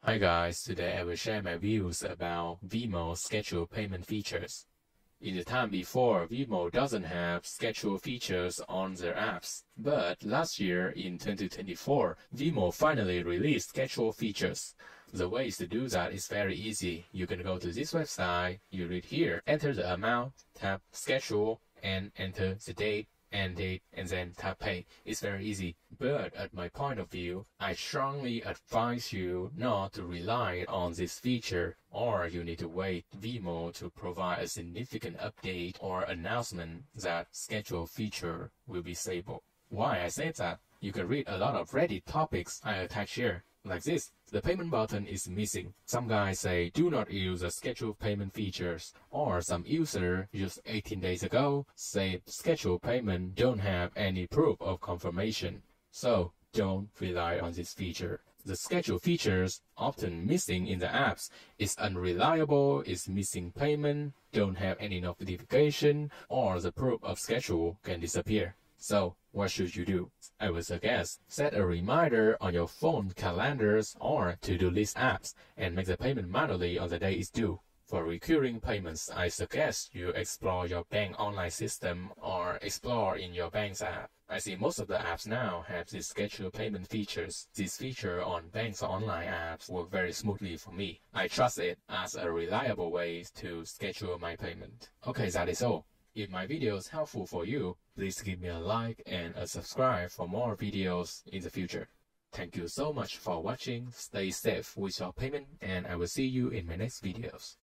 Hi guys, today I will share my views about Venmo schedule payment features. In the time before, Venmo doesn't have schedule features on their apps. But last year, in 2024, Venmo finally released schedule features. The ways to do that is very easy. You can go to this website, you read here, enter the amount, tap schedule, and enter the date, and then tap pay. It's very easy. But at my point of view, I strongly advise you not to rely on this feature, or you need to wait Venmo to provide a significant update or announcement that schedule feature will be disabled. Why I say that? You can read a lot of Reddit topics I attach here. Like this, the payment button is missing. Some guys say do not use the scheduled payment features, or some user used 18 days ago say scheduled payment don't have any proof of confirmation. So don't rely on this feature. The schedule features often missing in the apps is unreliable, is missing payment, don't have any notification, or the proof of schedule can disappear. So what should you do? I would suggest set a reminder on your phone calendars or to-do list apps and make the payment manually on the day it's due. For recurring payments, I suggest you explore your bank online system or explore in your bank's app. I see most of the apps now have these scheduled payment features. This feature on bank's online apps work very smoothly for me. I trust it as a reliable way to schedule my payment. Okay, that is all. If my video is helpful for you, please give me a like and a subscribe for more videos in the future. Thank you so much for watching. Stay safe with your payment, and I will see you in my next videos.